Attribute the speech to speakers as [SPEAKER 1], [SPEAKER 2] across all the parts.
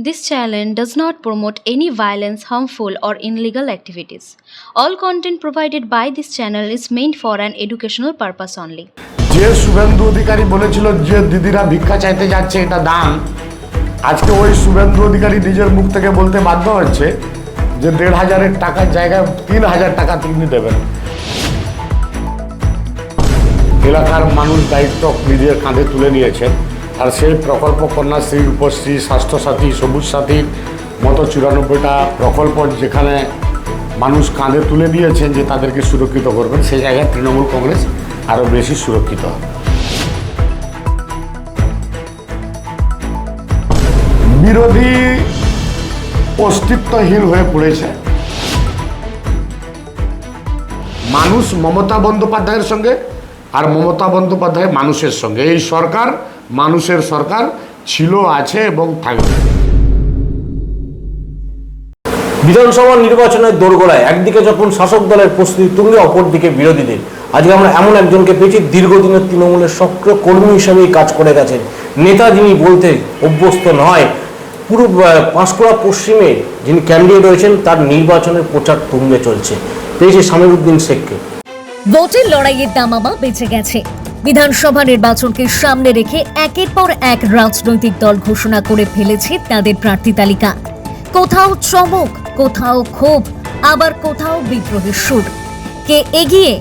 [SPEAKER 1] This channel does not promote any violence, harmful, or illegal activities. All content provided by this channel is meant for an educational purpose only.
[SPEAKER 2] যে শুভেন্দু অধিকারী বলেছিল যে দিদিরা ভিক্ষা চাইতে যাচ্ছে এটা দান, আজকে ওই শুভেন্দু অধিকারী নিজের মুখ থেকে বলতে বাধ্য হচ্ছে যে ১,৫০০ টাকার জায়গায় ৩,০০০ টাকা তিনি দেবেন। এলাকার মানুষ দায়িত্ব নিজের কাঁধে তুলে নিয়েছেন, আর সেই প্রকল্প কন্যাশ্রী, রূপশ্রী, স্বাস্থ্যসাথী, সবুজ সাথীর মতো ৯৪টা প্রকল্প যেখানে মানুষ কাঁধে তুলে নিয়েছেন যে তাদেরকে সুরক্ষিত করবেন, সেই জায়গায় তৃণমূল কংগ্রেস আরও বেশি সুরক্ষিত হবে। বিরোধী অস্তিত্বহীন হয়ে পড়েছে। মানুষ মমতা বন্দ্যোপাধ্যায়ের সঙ্গে আর মমতা বন্দ্যোপাধ্যায় মানুষের সঙ্গে। এই সরকার মানুষের সরকার ছিল, আছে এবং থাকবে।
[SPEAKER 3] বিধানসভা নির্বাচনের দোরগোড়ায় একদিকে যখন শাসক দলের প্রস্তুতি তুঙ্গে, অপরদিকে বিরোধীদের। আজকে আমরা এমন একজনকে পেয়েছি, দীর্ঘদিনের তৃণমূলের সক্রিয় কর্মী হিসেবেই কাজ করে গেছেন। নেতা যিনি বলতে অভ্যস্ত নয়, পুরো পাঁশকুড়া পশ্চিমে যিনি ক্যান্ডিডেট রয়েছেন, তার নির্বাচনের প্রচার তুঙ্গে চলছে। পেয়েছি সামিরউদ্দিন শেখকে।
[SPEAKER 4] ভোটের লড়াইয়ের দামামা বেঁচে গেছে। বিধানসভা নির্বাচনকে সামনে রেখে একের পর এক রাজনৈতিক দল ঘোষণা করে ফেলেছে তাদের প্রার্থী তালিকা। কোথাও চমক, কোথাও ক্ষোভ, আবার কোথাও বিদ্রোহের সুর। কে এগিয়ে,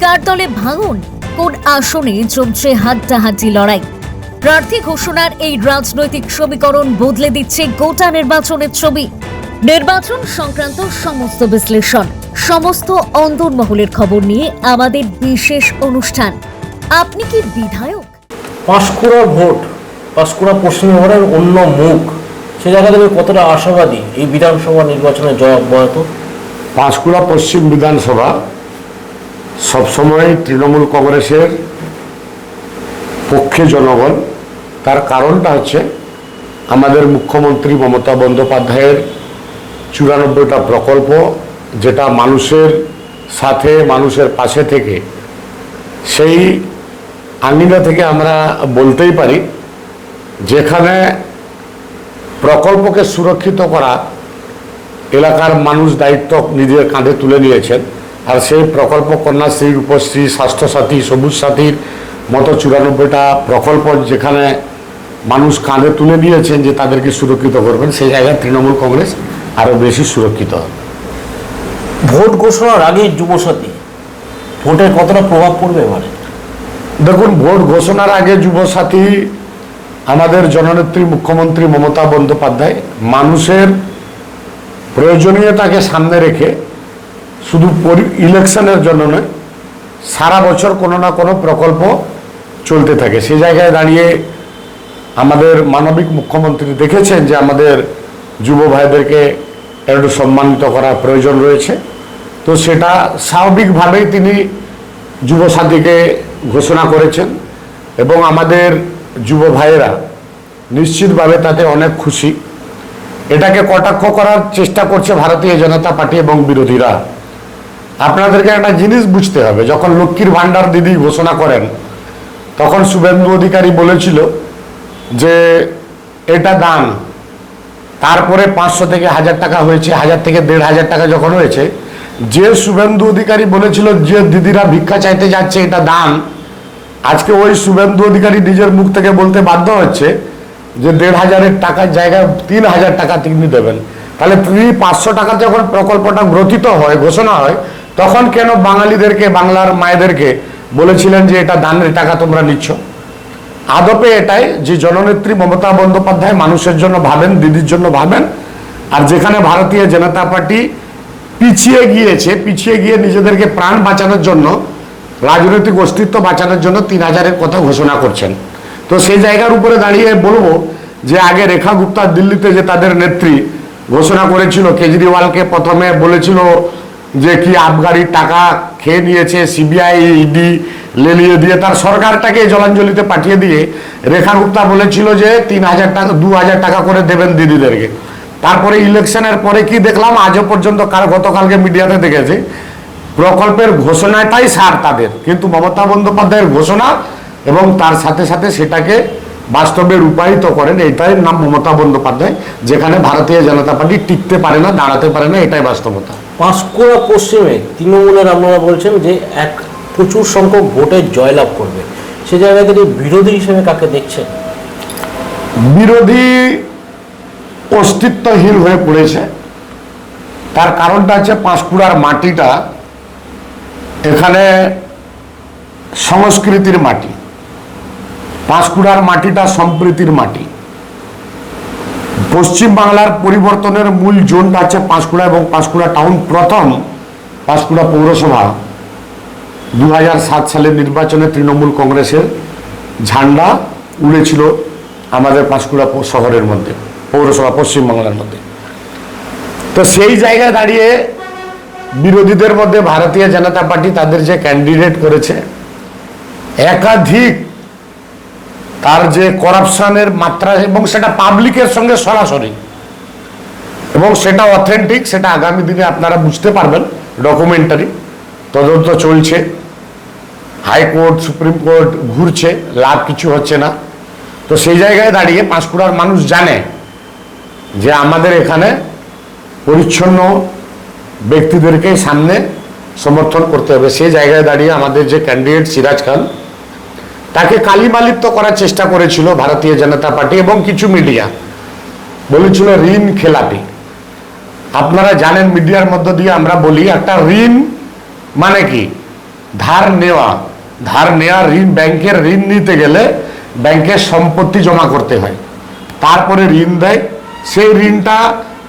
[SPEAKER 4] কার দলে ভাঙন, কোন আসনে জমছে হাড্ডাহাড্ডি লড়াই। প্রার্থী ঘোষণার এই রাজনৈতিক সমীকরণ বদলে দিচ্ছে গোটা নির্বাচনের ছবি। নির্বাচন সংক্রান্ত সমস্ত বিশ্লেষণ, সমস্ত অন্দরমহলের খবর নিয়ে আমাদের বিশেষ অনুষ্ঠান আপনি কি বিধায়ক?
[SPEAKER 3] পাঁশকুড়ার ভোট, পাঁশকুড়া পশ্চিম ভোটের অন্য মুখ, সে জায়গা থেকে কতটা আশাবাদী এই বিধানসভা নির্বাচনের জয় অব্যাহত?
[SPEAKER 2] পাঁশকুড়া পশ্চিম বিধানসভা সবসময় তৃণমূল কংগ্রেসের পক্ষে জনগণ। তার কারণটা হচ্ছে আমাদের মুখ্যমন্ত্রী মমতা বন্দ্যোপাধ্যায়ের ৯৪টা প্রকল্প, যেটা মানুষের সাথে, মানুষের পাশে থেকে, সেই আঙিনা থেকে আমরা বলতেই পারি যেখানে প্রকল্পকে সুরক্ষিত করা এলাকার মানুষ দায়িত্ব নিজের কাঁধে তুলে নিয়েছেন। আর সেই প্রকল্প কন্যাশ্রী, রূপশ্রী, স্বাস্থ্যসাথী, সবুজ সাথীর মতো ৯৪টা প্রকল্প যেখানে মানুষ কাঁধে তুলে নিয়েছেন যে তাদেরকে সুরক্ষিত করবেন, সেই জায়গায় তৃণমূল কংগ্রেস আরও বেশি সুরক্ষিত হবে।
[SPEAKER 3] ভোট ঘোষণার আগেই যুবসাথী, ভোটের কতটা প্রভাব পড়বে এবারে?
[SPEAKER 2] দেখুন, ভোট ঘোষণার আগে যুবসাথী আমাদের জননেত্রী মুখ্যমন্ত্রী মমতা বন্দ্যোপাধ্যায় মানুষের প্রয়োজনীয়তাকে সামনে রেখে শুধু ইলেকশনের জন্য নয়, সারা বছর কোনো না কোনো প্রকল্প চলতে থাকে। সেই জায়গায় দাঁড়িয়ে আমাদের মানবিক মুখ্যমন্ত্রী দেখেছেন যে আমাদের যুব ভাইদেরকে একটু সম্মানিত করার প্রয়োজন রয়েছে, তো সেটা স্বাভাবিকভাবেই তিনি যুবসাথীকে ঘোষণা করেছেন এবং আমাদের যুব ভাইয়েরা নিশ্চিতভাবে তাতে অনেক খুশি। এটাকে কটাক্ষ করার চেষ্টা করছে ভারতীয় জনতা পার্টি এবং বিরোধীরা। আপনাদেরকে একটা জিনিস বুঝতে হবে, যখন লক্ষ্মীর ভাণ্ডার দিদি ঘোষণা করেন তখন শুভেন্দু অধিকারী বলেছিল যে এটা দান, তারপরে ৫০০ থেকে ১,০০০ টাকা হয়েছে, ১,০০০ থেকে ১,৫০০ টাকা যখন হয়েছে, যে শুভেন্দু অধিকারী বলেছিল যে দিদিরা ভিক্ষা চাইতে যাচ্ছে এটা দান, আজকে ওই শুভেন্দু অধিকারী নিজের মুখ থেকে বলতে বাধ্য হচ্ছে যে ১,৫০০ টাকার জায়গায় ৩,০০০ টাকা তিনি দেবেন। তাহলে তিনি ৫০০ টাকা যখন প্রকল্পটা গ্রথিত হয়, ঘোষণা হয়, তখন কেন বাঙালিদেরকে, বাংলার মায়েদেরকে বলেছিলেন যে এটা দানের টাকা তোমরা নিচ্ছ? আদপে এটাই যে জননেত্রী মমতা বন্দ্যোপাধ্যায় মানুষের জন্য ভাবেন, দিদির জন্য ভাবেন। আর যেখানে ভারতীয় জনতা পার্টি পিছিয়ে গিয়ে নিজেদেরকে প্রাণ বাঁচানোর জন্য, রাজনৈতিক অস্তিত্ব বাঁচানোর জন্য ৩,০০০-এর কথা ঘোষণা করছেন। তো সেই জায়গার উপরে দাঁড়িয়ে বলবো যে আগে রেখা গুপ্তা দিল্লিতে যে তাদের নেত্রী ঘোষণা করেছিল, কেজরিওয়ালকে প্রথমে বলেছিল যে কি আবগারি টাকা খেয়ে নিয়েছে, সিবিআই ইডি লেলিয়ে দিয়ে তার সরকারটাকে জলাঞ্জলিতে পাঠিয়ে দিয়ে রেখা গুপ্তা বলেছিল যে ৩,০০০ টাকা, ২,০০০ টাকা করে দেবেন দিদিদেরকে। তারপরে ইলেকশনের পরে কি দেখলাম, আজও পর্যন্ত গতকালকে মিডিয়াতে দেখেছি, প্রকল্পের ঘোষণাটাই সার তাদের, কিন্তু মমতা বন্দ্যোপাধ্যায়ের ঘোষণা এবং তার সাথে সাথে সেটাকে বাস্তবে রূপায়িত করেন, এটাই নাম মমতা বন্দ্যোপাধ্যায়। যেখানে ভারতীয় জনতা পার্টি টিকতে পারে না, দাঁড়াতে পারে না, এটাই বাস্তবতা।
[SPEAKER 3] পাঁশকুড়া পশ্চিমে তৃণমূলের আপনারা বলছেন যে এক প্রচুর সংখ্যক ভোটে জয়লাভ করবে, সে জায়গায় থেকে বিরোধী হিসেবে কাকে দেখছেন?
[SPEAKER 2] বিরোধী অস্তিত্বহীন হয়ে পড়েছে। তার কারণটা হচ্ছে পাঁশকুড়ার মাটিটা এখানে সংস্কৃতির মাটি, পাঁশকুড়ার মাটিটা সম্প্রীতির মাটি। পশ্চিম বাংলার পরিবর্তনের মূল জোনটা হচ্ছে পাঁশকুড়া এবং পাঁশকুড়া টাউন। প্রথম পাঁশকুড়া পৌরসভা 2007 সালের নির্বাচনে তৃণমূল কংগ্রেসের ঝান্ডা উড়েছিল আমাদের পাঁশকুড়া শহরের মধ্যে, পৌরসভা পশ্চিম বাংলার মধ্যে। তো সেই জায়গায় দাঁড়িয়ে বিরোধীদের মধ্যে ভারতীয় জনতা পার্টি তাদের যে ক্যান্ডিডেট করেছে, একাধিক তার যে করাপশনের মাত্রা, এবং সেটা পাবলিকের সঙ্গে সরাসরি, এবং সেটা অথেন্টিক, সেটা আগামী দিনে আপনারা বুঝতে পারবেন। ডকুমেন্টারি তদন্ত চলছে, হাইকোর্ট সুপ্রিম কোর্ট ঘুরছে, লাভ কিছু হচ্ছে না। তো সেই জায়গায় দাঁড়িয়ে পাঁশকুড়ার মানুষ জানে যে আমাদের এখানে পরিচ্ছন্ন ব্যক্তিদেরকে সামনে সমর্থন করতে হবে। সেই জায়গায় দাঁড়িয়ে আমাদের যে ক্যান্ডিডেট সিরাজ খান, তাকে কালিমালিপ্ত করার চেষ্টা করেছিল ভারতীয় জনতা পার্টি এবং কিছু মিডিয়া, বলেছিল ঋণ খেলাপি। আপনারা জানেন, মিডিয়ার মধ্য দিয়ে আমরা বলি, একটা ঋণ মানে কি? ধার নেওয়া। ধার নেওয়া ঋণ, ব্যাংকের ঋণ নিতে গেলে ব্যাংকের সম্পত্তি জমা করতে হয়, তারপরে ঋণ দেয়। সেই ঋণটা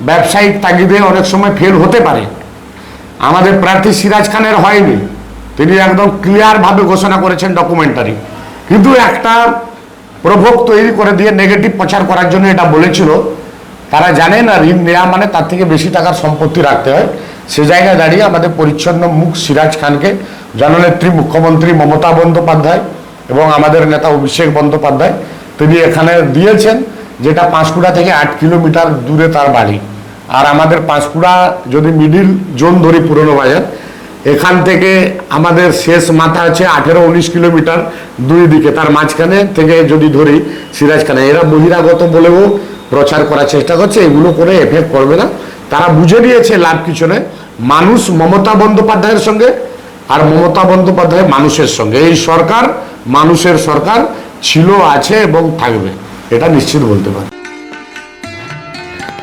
[SPEAKER 2] ব্যবসায়িক তাগিদে অনেক সময় ফেল হতে পারে। আমাদের প্রার্থী সিরাজ খানের হয়নি, তিনি একদম ক্লিয়ারভাবে ঘোষণা করেছেন ডকুমেন্টারি। কিন্তু একটা প্রভাব তৈরি করে দিয়ে নেগেটিভ প্রচার করার জন্য এটা বলেছিল। তারা জানে না ঋণ নেওয়া মানে তার থেকে বেশি টাকার সম্পত্তি রাখতে হয়। সে জায়গায় দাঁড়িয়ে আমাদের পরিচ্ছন্ন মুখ সিরাজ খানকে জননেত্রী মুখ্যমন্ত্রী মমতা বন্দ্যোপাধ্যায় এবং আমাদের নেতা অভিষেক বন্দ্যোপাধ্যায় তিনি এখানে দিয়েছেন, যেটা পাঁশকুড়া থেকে 8 কিলোমিটার দূরে তার বাড়ি। আর আমাদের পাঁশকুড়া যদি মিডিল জোন ধরি, পুরনো বাজার, এখান থেকে আমাদের শেষ মাথা আছে 18-19 কিলোমিটার দুই দিকে, তার মাঝখানে থেকে যদি ধরি সিরাজ খান। এরা বহিরাগত বলেও প্রচার করার চেষ্টা করছে, এগুলো করে এফেক্ট করবে না। তারা বুঝে নিয়েছে লাভ কিছু নেই। মানুষ মমতা বন্দ্যোপাধ্যায়ের সঙ্গে, আর মমতা বন্দ্যোপাধ্যায় মানুষের সঙ্গে। এই সরকার মানুষের সরকার ছিল, আছে এবং থাকবে, এটা নিশ্চিত বলতে পারি।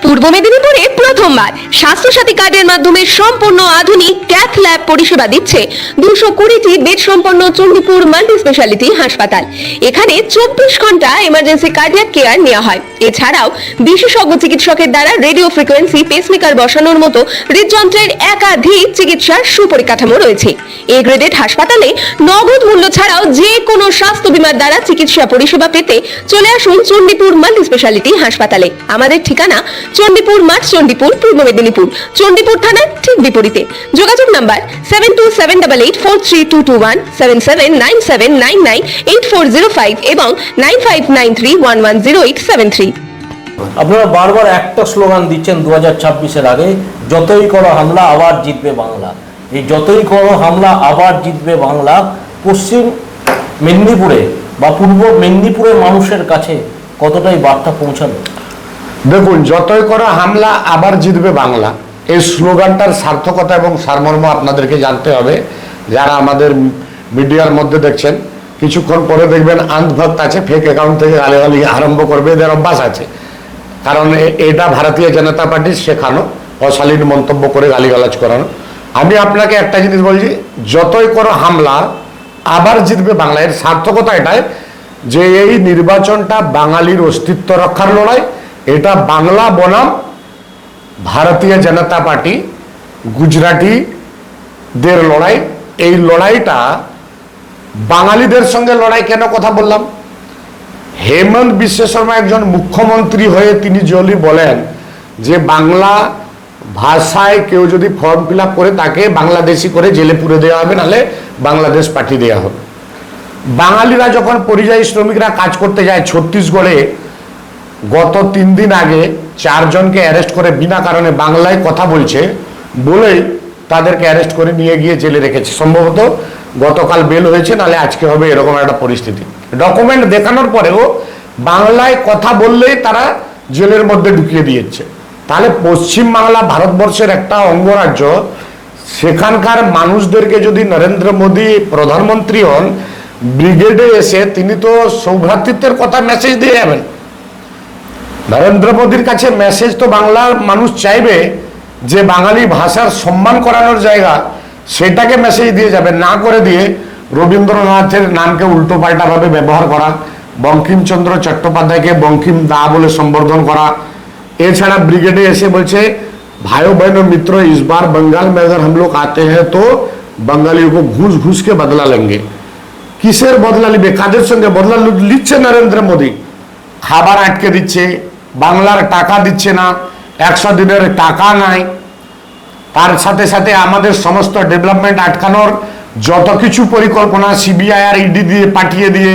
[SPEAKER 5] পূর্ব মেদিনীপুরে প্রথমবার স্বাস্থ্যসাথী কার্ডের মাধ্যমে সম্পূর্ণ আধুনিক ক্যাথ ল্যাব পরিষেবা দিচ্ছে 220টি বেড সম্পন্ন চণ্ডীপুর মাল্টি স্পেশালিটি হাসপাতাল। এখানে 24 ঘন্টা এমার্জেন্সি কার্ডিয়াক কেয়ার নেওয়া হয়। এছাড়াও বিশেষজ্ঞ চিকিৎসকের দ্বারা রেডিও ফ্রিকোয়েন্সি পেসমেকার বসানোর মতো হৃদযন্ত্রের একাধিক চিকিৎসার সুপরিকাঠামো রয়েছে। এ গ্রেডেড হাসপাতালে নগদ মূল্য ছাড়াও যে কোনো স্বাস্থ্য বীমার দ্বারা চিকিৎসা পরিষেবা পেতে চলে আসুন চণ্ডীপুর মাল্টি স্পেশালিটি হাসপাতালে। আমাদের ঠিকানা চণ্ডীপুর মাঠ, চণ্ডীপুর, পূর্ব মেদিনীপুর, চণ্ডীপুর থানার ঠিক বিপরীতে। যোগাযোগ নাম্বার 7278843221, 7797998405 এবং 9593110873।
[SPEAKER 3] আপনারা বারবার একটা স্লোগান দিচ্ছেন 2026-এর আগে, যতই করো হামলা আবার জিতবে বাংলা। এই যতই করো হামলা আবার জিতবে বাংলা পশ্চিম মেদিনীপুরে বা পূর্ব মেদিনীপুরের মানুষের কাছে কতটাই বার্তা পৌঁছাবে?
[SPEAKER 2] দেখুন, যতই করো হামলা আবার জিতবে বাংলা, এই স্লোগানটার সার্থকতা এবং সারমর্ম আপনাদেরকে জানতে হবে। যারা আমাদের মিডিয়ার মধ্যে দেখছেন, কিছুক্ষণ পরে দেখবেন আন্ধভক্ত আছে, ফেক অ্যাকাউন্ট থেকে গালিগালি আরম্ভ করবে, এদের অভ্যাস আছে। কারণ এটা ভারতীয় জনতা পার্টির শেখানো অশালীন মন্তব্য করে গালিগালাজ করানো। আমি আপনাকে একটা জিনিস বলছি, যতই করো হামলা আবার জিতবে বাংলা, এর সার্থকতা এটাই যে এই নির্বাচনটা বাঙালির অস্তিত্ব রক্ষার লড়াই। এটা বাংলা বনাম ভারতীয় জনতা পার্টি গুজরাটিদের লড়াই। এই লড়াইটা বাঙালিদের সঙ্গে লড়াই। কেন কথা বললাম? হেমন্ত বিশ্ব শর্মা একজন মুখ্যমন্ত্রী হয়ে তিনি যদি বলেন যে বাংলা ভাষায় কেউ যদি ফর্ম ফিল আপ করে তাকে বাংলাদেশি করে জেলে পুরে দেওয়া হবে, নাহলে বাংলাদেশ পাঠিয়ে দেওয়া হবে। বাঙালিরা যখন পরিযায়ী শ্রমিকরা কাজ করতে যায় ছত্তিশগড়ে, গত 3 দিন আগে 4 জনকে অ্যারেস্ট করে বিনা কারণে বাংলায় কথা বলছে বলেই তাদেরকে অ্যারেস্ট করে নিয়ে গিয়ে জেলে রেখেছে। সম্ভবত গতকাল বেল হয়েছে, নাহলে আজকে হবে, এরকম একটা পরিস্থিতি। ডকুমেন্ট দেখানোর পরেও বাংলায় কথা বললেই তারা জেলের মধ্যে ঢুকিয়ে দিয়েছে। তাহলে পশ্চিম বাংলা ভারতবর্ষের একটা অঙ্গরাজ্য, সেখানকার মানুষদেরকে যদি নরেন্দ্র মোদী প্রধানমন্ত্রী হন, ব্রিগেডে এসে তিনি তো সৌভ্রাতৃত্বের কথা মেসেজ দিয়ে যাবেন। নরেন্দ্র মোদীর কাছে মেসেজ তো বাংলার মানুষ চাইবে যে বাঙালি ভাষার সম্মান করানোর জায়গা, সেটাকে মেসেজ দিয়ে যাবে, না করে দিয়ে রবীন্দ্রনাথের নামকে উল্টো পাল্টা ভাবে ব্যবহার করা, বঙ্কিমচন্দ্র চট্টোপাধ্যায়কে বঙ্কিম দা বলে সম্বোধন করা। এছাড়া ব্রিগেডে এসে বলছে भाइयों बहनों मित्रों, इस बार बंगाल में अगर हम लोग आते हैं तो बंगालियों को घूस घूस के बदला लेंगे। কিসের বদলা নিবে? কাদের সঙ্গে বদলা নিচ্ছে নরেন্দ্র মোদী? খাবার আটকে দিচ্ছে, বাংলার টাকা দিচ্ছে না, 100 দিনের টাকা নাই, তার সাথে সাথে আমাদের সমস্ত ডেভেলপমেন্ট আটকানোর যত কিছু পরিকল্পনা সিবিআই আর ইডি দিয়ে পাঠিয়ে দিয়ে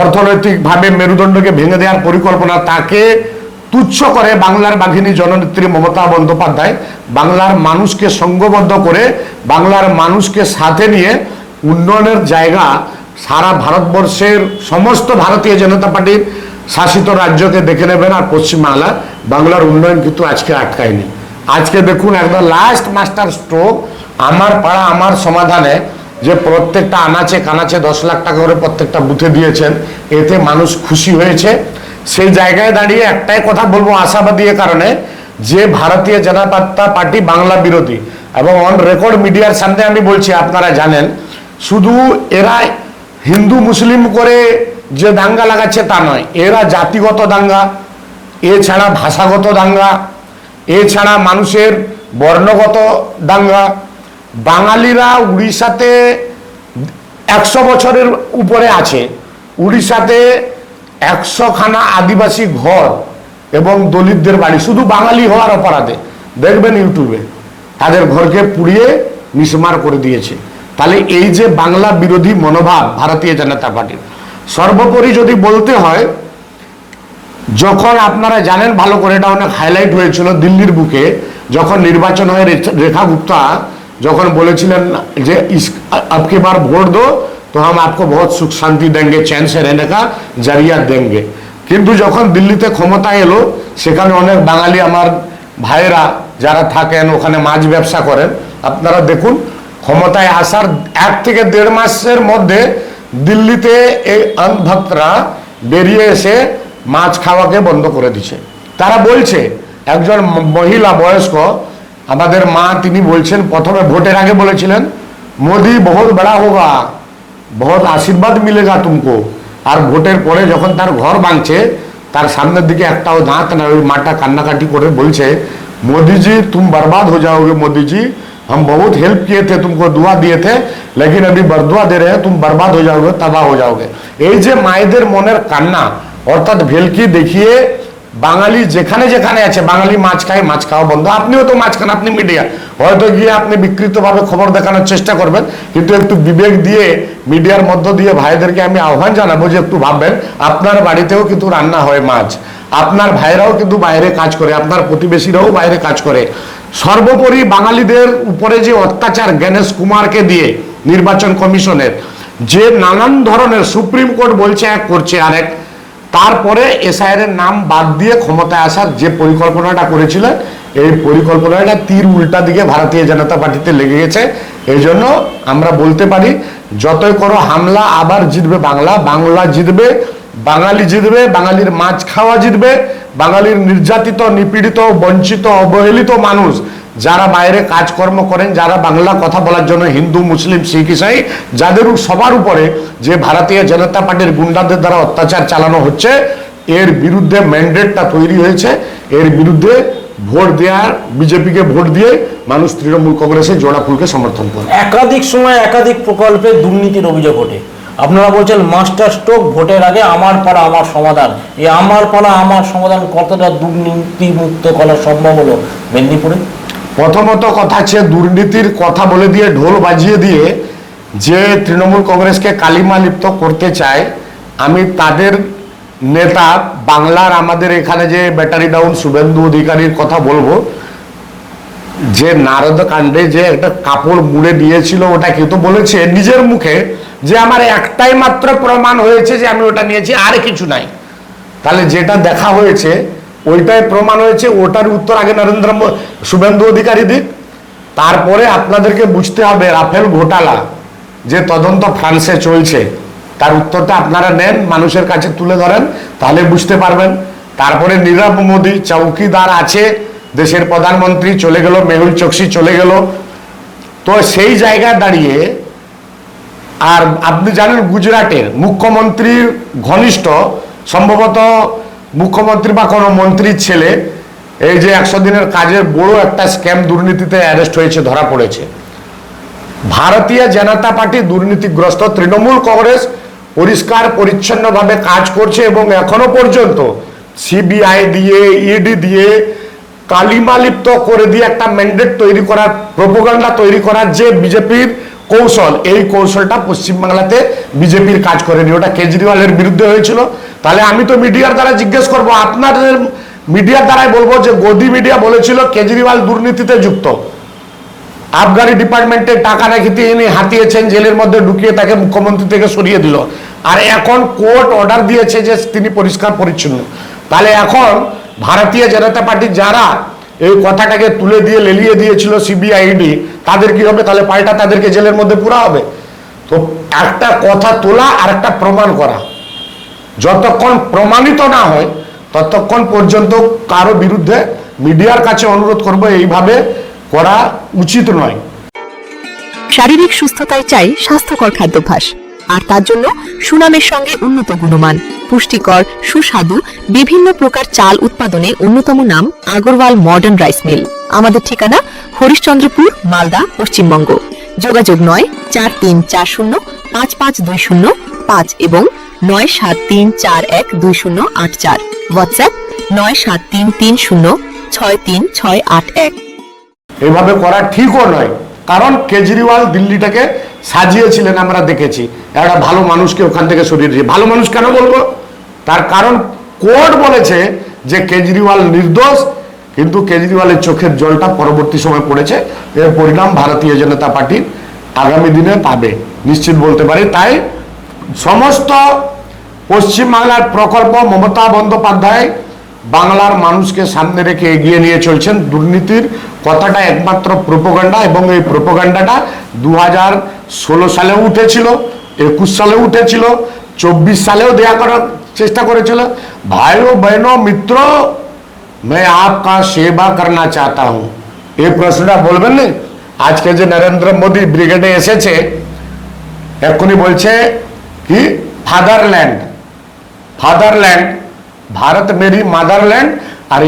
[SPEAKER 2] অর্থনৈতিকভাবে মেরুদণ্ডকে ভেঙে দেওয়ার পরিকল্পনা, তাকে তুচ্ছ করে বাংলার বাঘিনী জননেত্রী মমতা বন্দ্যোপাধ্যায় বাংলার মানুষকে সঙ্গবদ্ধ করে বাংলার মানুষকে সাথে নিয়ে উন্নয়নের জায়গা সারা ভারতবর্ষের সমস্ত ভারতীয় জনতা পার্টির শাসিত রাজ্যকে দেখে নেবেন। আর পশ্চিমবাংলা, বাংলার উন্নয়ন কিন্তু আজকে আটকায়নি। আজকে দেখুন একদম লাস্ট মাস্টার স্ট্রোক আমার পাড়া আমার সমাধানে, যে প্রত্যেকটা আনাচে কানাচে 10 লাখ টাকা করে প্রত্যেকটা বুথে দিয়েছেন, এতে মানুষ খুশি হয়েছে। সেই জায়গায় দাঁড়িয়ে একটাই কথা বলবো আশাবাদী এ কারণে যে ভারতীয় জনতা পার্টি বাংলা বিরোধী, এবং অন রেকর্ড মিডিয়ার সামনে আমি বলছি, আপনারা জানেন, শুধু এরা হিন্দু মুসলিম করে যে দাঙ্গা লাগাচ্ছে তা নয়, এরা জাতিগত দাঙ্গা, এছাড়া ভাষাগত দাঙ্গা, এছাড়া মানুষের বর্ণগত দাঙ্গা। বাঙালিরা উড়িষ্যাতে 100 বছরের উপরে আছে, উড়িষ্যাতে 100খানা আদিবাসী ঘর এবং দলিতদের বাড়ি শুধু বাঙালি হওয়ার অপরাধে, দেখবেন ইউটিউবে, তাদের ঘরকে পুড়িয়ে মিসমার করে দিয়েছে। তাহলে এই যে বাংলা বিরোধী মনোভাব ভারতীয় জনতা পার্টির, সর্বোপরি যদি বলতে হয়, যখন আপনারা জানেন ভালো করে, এটা অনেক হাইলাইট হয়েছিল দিল্লির বুকে যখন নির্বাচন হয়ে রেখা গুপ্তা যখন বলেছিলেন যে আপকে বার ভোট দো তো हम आपको बहुत सुख शांति देंगे, चैन से रहने का जरिया देंगे। কিন্তু যখন দিল্লিতে ক্ষমতা এলো, সেখানে অনেক বাঙালি আমার ভাইয়েরা যারা থাকেন ওখানে মাছ ব্যবসা করেন, আপনারা দেখুন ক্ষমতায় আসার 1 থেকে 1.5 মাসের মধ্যে দিল্লিতে এই অন্ধভক্তরা বেরিয়ে এসে মাছ খাওয়াকে বন্ধ করে দিচ্ছে। তারা বলছে, একজন মহিলা বয়স্ক আমাদের মা, তিনি বলছেন, প্রথমে ভোটের আগে বলেছিলেন মোদি বহুত বড়া হোগা, বহুত আশীর্বাদ মিলেগা তুমকো, আর ভোটের পরে যখন তার ঘর ভাঙছে, তার সামনের দিকে একটাও দাঁত না, ওই মাটা কান্নাকাটি করে বলছে मोदी तुम बर्बाद हो जाओगे, मोदी जी हम बहुत हेल्प किए थे, तुमको दुआ दिए थे, लेकिन अभी बरदुआ दे रहे हैं, तुम बर्बाद हो जाओगे, तबाह हो जाओगे। এই যে মায়েদের মনের কান্না, অর্থাৎ ভেলকি দেখিয়ে বাঙালি যেখানে যেখানে আছে, বাঙালি মাছ খায়, মাছ খাওয়া বন্ধ। আপনিও তো মাছ খান, আপনি মিডিয়া, হয়তো গিয়ে আপনি বিকৃতভাবে খবর দেখানোর চেষ্টা করবেন, কিন্তু একটু বিবেক দিয়ে মিডিয়ার মধ্য দিয়ে ভাইদেরকে আমি আহ্বান জানাবো যে একটু ভাববেন, আপনার বাড়িতেও কিন্তু রান্না হয় মাছ, আপনার ভাইরাও কিন্তু বাইরে কাজ করে, আপনার প্রতিবেশীরাও বাইরে কাজ করে। সর্বোপরি বাঙালিদের উপরে যে অত্যাচার গণেশ কুমারকে দিয়ে নির্বাচন কমিশনের, যে নানান ধরনের, সুপ্রিম কোর্ট বলছে এক করছে আরেক, তারপরে এসআইআর এর নাম বাদ দিয়ে ক্ষমতায় আসার যে পরিকল্পনাটা করেছিলেন, এই পরিকল্পনাটা তীর উল্টা দিকে ভারতীয় জনতা পার্টিতে লেগে গেছে। এই জন্য আমরা বলতে পারি, যতই করো হামলা, আবার জিতবে বাংলা, বাংলা জিতবে, বাঙালি জিতবে, বাঙালির মাছ খাওয়া জিতবে, বাঙালির নির্যাতিত, নিপীড়িত, বঞ্চিত, অবহেলিত মানুষ যারা বাইরে কাজকর্ম করেন, যারা বাংলা কথা বলার জন্য হিন্দু, মুসলিম, শিখ, ইসাই, যাদের সবার উপরে যে ভারতীয় জনতা পার্টির গুন্ডাদের দ্বারা অত্যাচার চালানো হচ্ছে, এর বিরুদ্ধে ম্যান্ডেটটা তৈরি হয়েছে। এর বিরুদ্ধে ভোট দেওয়ার, বিজেপিকে ভোট দিয়ে মানুষ তৃণমূল কংগ্রেসের জোড়া ফুলকে সমর্থন করে।
[SPEAKER 3] একাধিক সময় একাধিক প্রকল্পে দুর্নীতির অভিযোগ ওঠে। আপনারা বলছেন মাস্টার স্ট্রোক, ভোটের আগে আমার পাড়া আমার সমাধান। এই আমার পাড়া আমার সমাধান কতটা দুর্নীতি মুক্ত করা সম্ভব হলো মেদিনীপুরে?
[SPEAKER 2] প্রথমত কথা হচ্ছে, দুর্নীতির কথা বলে দিয়ে, ঢোল বাজিয়ে দিয়ে যে তৃণমূল কংগ্রেসকে কালিমা লিপ্ত করতে চায়, আমি তাদের নেতা, বাংলার আমাদের এখানে যে ব্যাটারি ডাউন শুভেন্দু অধিকারীর কথা বলবো, যে নারদ কাণ্ডে যে একটা কাপড় মুড়ে দিয়েছিল, ওটা কিন্তু বলেছে নিজের মুখে যে আমার একটাই মাত্র প্রমাণ হয়েছে যে আমি ওটা নিয়েছি, আর কিছু নাই। তাহলে যেটা দেখা হয়েছে ওইটাই প্রমাণ হয়েছে, ওটার উত্তর আগে শুভেন্দু অধিকারী দিক, তারপরে আপনাদেরকে বুঝতে হবে রাফেল ঘোটালা যে তদন্ত ফ্রান্সে চলছে তার উত্তরটা আপনারা নেন, মানুষের কাছে তুলে ধরেন, তাহলে বুঝতে পারবেন। তারপরে নীরব মোদী চৌকিদার আছে, দেশের প্রধানমন্ত্রী চলে গেল, মেহুল চোকসি চলে গেল, তো সেই জায়গায় দাঁড়িয়ে আর আপনি জানেন গুজরাটের মুখ্যমন্ত্রীর ঘনিষ্ঠ, সম্ভবত মুখ্যমন্ত্রী বা কোনো মন্ত্রীর ছেলে এই যে 100 দিনের কাজের বড় একটা স্ক্যাম দুর্নীতিতে অ্যারেস্ট হয়েছে, ধরা পড়েছে। ভারতীয় জনতা পার্টি দুর্নীতিগ্রস্ত, তৃণমূল কংগ্রেস পরিষ্কার পরিচ্ছন্নভাবে কাজ করছে এবং এখনো পর্যন্ত সিবিআই দিয়ে ইডি দিয়ে কালিমালিপ্ত করে দিয়ে একটা ম্যান্ডেট তৈরি করার, প্রোপাগান্ডা তৈরি করার যে বিজেপির কৌশল, এই কৌশলটা পশ্চিমবাংলাতে বিজেপির কাজ করেনি, ওটা কেজরিওয়ালের বিরুদ্ধে হয়েছিল। তাহলে আমি তো মিডিয়ার দ্বারা জিজ্ঞেস করব, আপনাদের মিডিয়ার দ্বারাই বলবো যে গদি মিডিয়া বলেছিল কেজরিওয়াল দুর্নীতিতে যুক্ত, আবগারি ডিপার্টমেন্টে টাকা রেখে তিনি হাতিয়েছেন, জেলের মধ্যে ঢুকিয়ে তাকে মুখ্যমন্ত্রী থেকে সরিয়ে দিল, আর এখন কোর্ট অর্ডার দিয়েছে যে তিনি পরিষ্কার পরিচ্ছন্ন। তাহলে এখন ভারতীয় জনতা পার্টি যারা এই কথাটাকে তুলে দিয়ে লেলিয়ে দিয়েছিল সিবিআইডি, তাদের কি হবে? তাহলে পাল্টা তাদেরকে জেলের মধ্যে পুরা হবে। তো একটা কথা তোলা আর একটা প্রমাণ করা, যতক্ষণ প্রমাণিত না হয় ততক্ষণ পর্যন্ত কারো বিরুদ্ধে মিডিয়ার কাছে অনুরোধ করব এইভাবে করা উচিত নয়।
[SPEAKER 6] শারীরিক সুস্থতায় চাই স্বাস্থ্যকর খাদ্যাভ্যাস, আর তার জন্য সুনামের সঙ্গে উন্নত গুণমান, পুষ্টিকর, সুস্বাদু বিভিন্ন প্রকার চাল উৎপাদনে অন্যতম নাম আগরওয়াল মডার্ন রাইস মিল। আমাদের ঠিকানা হরিশ্চন্দ্রপুর, মালদা, পশ্চিমবঙ্গ। যোগাযোগ ৯৪৩৪০৫৫২০৫ এবং ৯৭৩৪১২০৮৪। হোয়াটসঅ্যাপ ৯৭৩৩০৬৩৬৮১।
[SPEAKER 2] এইভাবে করা ঠিকও নয়, কারণ কেজরিওয়াল দিল্লিটাকে সাজিয়েছিলেন, আমরা দেখেছি, একটা ভালো মানুষকে ওখান থেকে সরিয়ে দিয়েছে। ভালো মানুষ কেন বলবো? তার কারণ কোর্ট বলেছে যে কেজরিওয়াল নির্দোষ, কিন্তু কেজরিওয়ালের চোখের জলটা পরবর্তী সময় পড়েছে, এর পরিণাম ভারতীয় জনতা পার্টি আগামী দিনে পাবে, নিশ্চিত বলতে পারি। তাই সমস্ত পশ্চিমবাংলার প্রকল্প মমতা বন্দ্যোপাধ্যায় বাংলার মানুষকে সামনে রেখে এগিয়ে নিয়ে চলছেন। দুর্নীতির কথাটা একমাত্র প্রোপাগান্ডা, এবং এই প্রোপাগান্ডাটা 2016 সালেও উঠেছিল, 21 সালেও উঠেছিল, 24 সালেও দেয়া করার চেষ্টা করেছিল। ভাইও বহনো মিত্র, मैं आपका सेवा करना चाहता हूं, এই প্রশ্নটা বলবেন না? আজকে যে নরেন্দ্র মোদী ব্রিগেডে এসেছে, এক্ষুনি বলছে কি ফাদারল্যান্ড, ফাদারল্যান্ড, ভারত মেরি মাদারল্যান্ড আর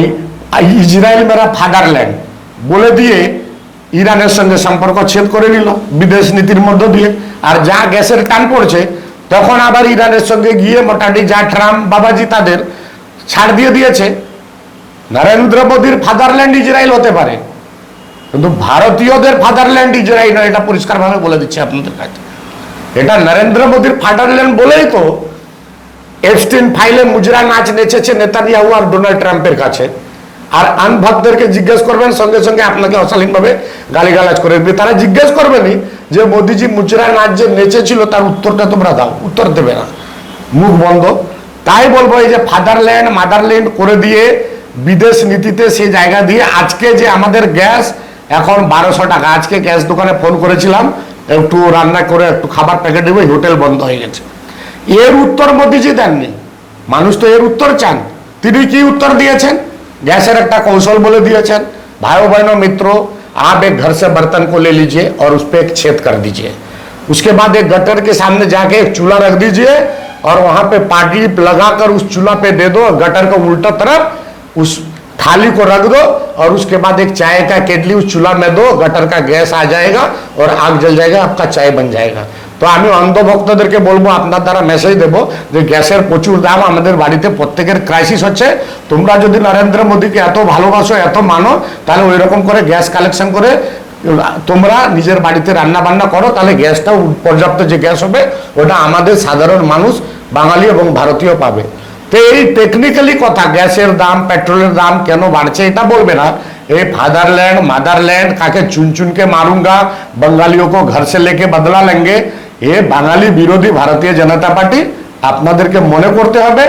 [SPEAKER 2] ইসরায়েল মেরা ফাদারল্যান্ড বলে দিয়ে ইরানের সঙ্গে সম্পর্ক ছেদ করে নিল বিদেশ নীতির মধ্য দিয়ে। আর যা গ্যাসের টান পড়ছে, তখন আবার ইরানের সঙ্গে গিয়ে মোটামুটি যা ট্রাম্প বাবাজি তাদের ছাড় দিয়ে দিয়েছে। নরেন্দ্র মোদীর ফাদারল্যান্ড ইসরায়েল হতে পারে, কিন্তু ভারতীয়দের ফাদারল্যান্ড ইসরায়েল নয়, এটা পরিষ্কারভাবে বলে দিচ্ছে আপনাদের কাছে। এটা নরেন্দ্র মোদীর ফাদারল্যান্ড বলেই তো এপস্টিন ফাইলে মুজরা নাচ নেচেছে নেতানিয়াহু আর ডোনাল্ড ট্রাম্পের কাছে। আর আনভক্তদেরকে জিজ্ঞেস করবেন, সঙ্গে সঙ্গে আপনাকে অশালীনভাবে গালিগালাজ করে দেবে। তারা জিজ্ঞেস করবেনি যে মোদিজি মুজরা নাচ যে নেচেছিল তার উত্তরটা তোমরা দাও, উত্তর দেবে না, মুখ বন্ধ। তাই বলবো এই যে ফাদারল্যান্ড মাদারল্যান্ড করে দিয়ে বিদেশ নীতিতে সেই জায়গা দিয়ে আজকে যে আমাদের গ্যাস এখন 1200 টাকা। আজকে গ্যাস দোকানে ফোন করেছিলাম, একটু রান্না করে একটু খাবার প্যাকেট দেবো, হোটেল বন্ধ হয়ে গেছে। এর উত্তর মোদিজি দেননি, মানুষ তো এর উত্তর চান। তিনি কি উত্তর দিয়েছেন? गैसर एक कौशल बोले दिए, भाइयों बहनों मित्रों, आप एक घर से बर्तन को ले लीजिए और उस पर एक छेद कर दीजिए, उसके बाद एक गटर के सामने जाके एक चूल्हा रख दीजिए और वहां पे पार्टी लगाकर उस चूल्हा पे दे दो, गटर को उल्टा तरफ उस थाली को रख दो और उसके बाद एक चाय का केटली उस चूल्हा में दो, गटर का गैस आ जाएगा और आग जल जाएगा, आपका चाय बन जाएगा। তো আমি অন্ধ ভক্তদেরকে বলবো, আপনার দ্বারা মেসেজ দেবো যে গ্যাসের প্রচুর দাম, আমাদের বাড়িতে প্রত্যেকের ক্রাইসিস হচ্ছে। তোমরা যদি নরেন্দ্র মোদীকে এত ভালোবাসো, এত মানো, তাহলে ওই রকম করে গ্যাস কালেকশন করে তোমরা নিজের বাড়িতে রান্না বান্না করো, তাহলে গ্যাসটাও পর্যাপ্ত যে গ্যাস হবে ওটা আমাদের সাধারণ মানুষ বাঙালি এবং ভারতীয় পাবে। তো এই টেকনিক্যালি কথা, গ্যাসের দাম পেট্রোলের দাম কেন বাড়ছে এটা বলবে না। এই फादरलैंड मदरलैंड काके चुन चुन के मारूंगा, बंगालियों को घर से लेके बदला लेंगे, ये बाঙালি বিরোধী ভারতীয় জনতা পার্টি। আপনাদেরকে মনে করতে হবে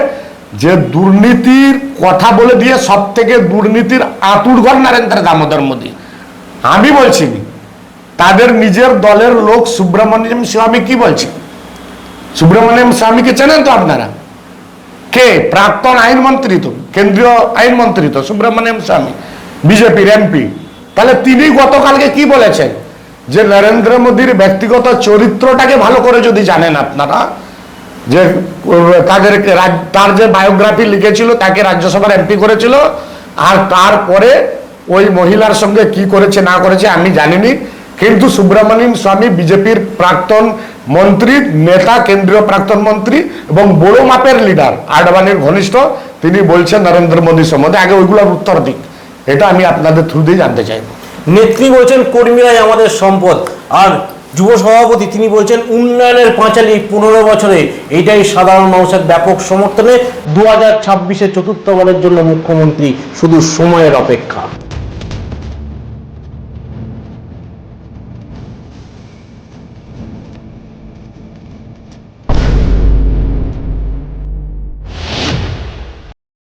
[SPEAKER 2] যে দুর্নীতির কথা বলে দিয়ে সব থেকে দুর্নীতির আঁতুড়ঘর নরেন্দ্র দামোদর মোদী। আমি বলছি তাদের নিজের দলের লোক সুব্রমণিয়াম স্বামী কি বলছে? সুব্রমণিয়াম স্বামীকে চেনেন তো আপনারা? কে? প্রাক্তন আইনমন্ত্রী, তো কেন্দ্রীয় আইনমন্ত্রী তো সুব্রমণিয়াম স্বামী, বিজেপির এমপি। তাহলে তিনি গতকালকে কি বলেছেন? যে নরেন্দ্র মোদীর ব্যক্তিগত চরিত্রটাকে ভালো করে যদি জানেন আপনারা, যে তার যে বায়োগ্রাফি লিখেছিল, তাকে রাজ্যসভার এমপি করেছিল, আর তারপরে ওই মহিলার সঙ্গে কি করেছে না করেছে আমি জানিনি, কিন্তু সুব্রমণিয়াম স্বামী বিজেপির প্রাক্তন মন্ত্রী, নেতা, কেন্দ্রীয় প্রাক্তন মন্ত্রী এবং বড় মাপের লিডার, আডবাণীর ঘনিষ্ঠ, তিনি বলছেন নরেন্দ্র মোদী সম্বন্ধে। আগে ওইগুলোর উত্তর দিক, এটা আমি আপনাদের থ্রু দিয়ে জানতে চাইব।
[SPEAKER 3] নেত্রী বলছেন কর্মীরাই আমাদের সম্পদ, আর যুব সভাপতি তিনি বলছেন উন্নয়নের পাঁচালী 15 বছরে, এইটাই সাধারণ মানুষের ব্যাপক সমর্থনে 2026-এ চতুর্থবারের জন্য মুখ্যমন্ত্রী, শুধু সময়ের অপেক্ষা।